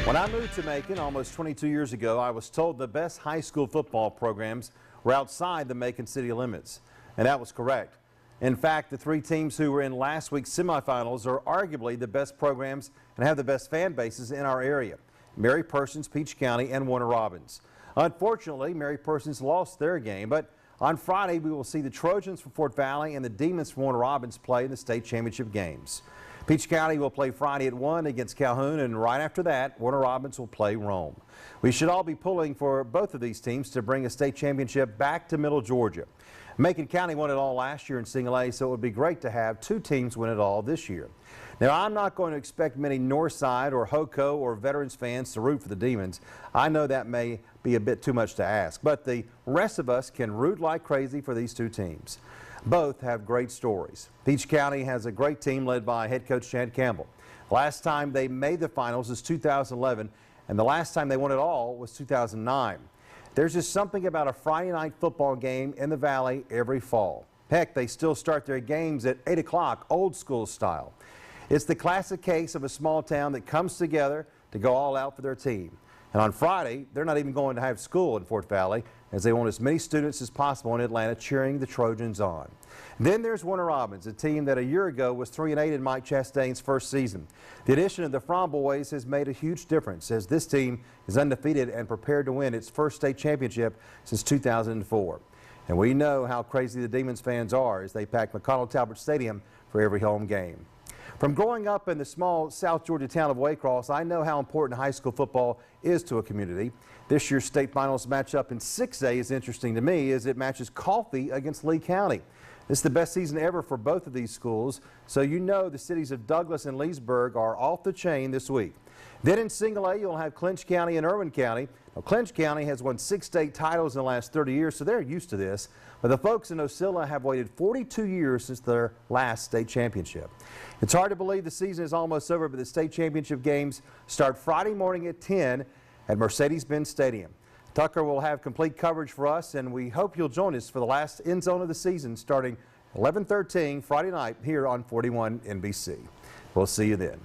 When I moved to Macon almost 22 years ago, I was told the best high school football programs were outside the Macon city limits, and that was correct. In fact, the three teams who were in last week's semifinals are arguably the best programs and have the best fan bases in our area: Mary Persons, Peach County, and Warner Robins. Unfortunately, Mary Persons lost their game, but on Friday we will see the Trojans from Fort Valley and the Demons from Warner Robins play in the state championship games. Peach County will play Friday at 1 against Calhoun, and right after that, Warner Robins will play Rome. We should all be pulling for both of these teams to bring a state championship back to Middle Georgia. Macon County won it all last year in Single A, so it would be great to have two teams win it all this year. Now, I'm not going to expect many Northside or Hoco or Veterans fans to root for the Demons. I know that may be a bit too much to ask, but the rest of us can root like crazy for these two teams. Both have great stories. Peach County has a great team led by head coach Chad Campbell. Last time they made the finals was 2011, and the last time they won it all was 2009. There's just something about a Friday night football game in the Valley every fall. Heck, they still start their games at 8 o'clock, old school style. It's the classic case of a small town that comes together to go all out for their team. And on Friday, they're not even going to have school in Fort Valley, as they want as many students as possible in Atlanta cheering the Trojans on. Then there's Warner Robins, a team that a year ago was 3-8 in Mike Chastain's first season. The addition of the Fromm boys has made a huge difference, as this team is undefeated and prepared to win its first state championship since 2004. And we know how crazy the Demons fans are as they pack McConnell Talbot Stadium for every home game. From growing up in the small South Georgia town of Waycross, I know how important high school football is to a community. This year's state finals matchup in 6A is interesting to me, as it matches Coffee against Lee County. This is the best season ever for both of these schools, so you know the cities of Douglas and Leesburg are off the chain this week. Then in Single A, you'll have Clinch County and Irwin County. Now, Clinch County has won 6 state titles in the last 30 years, so they're used to this. But the folks in Ocilla have waited 42 years since their last state championship. It's hard to believe the season is almost over, but the state championship games start Friday morning at 10 at Mercedes-Benz Stadium. Tucker will have complete coverage for us, and we hope you'll join us for the last end zone of the season starting 11:13 Friday night here on 41 NBC. We'll see you then.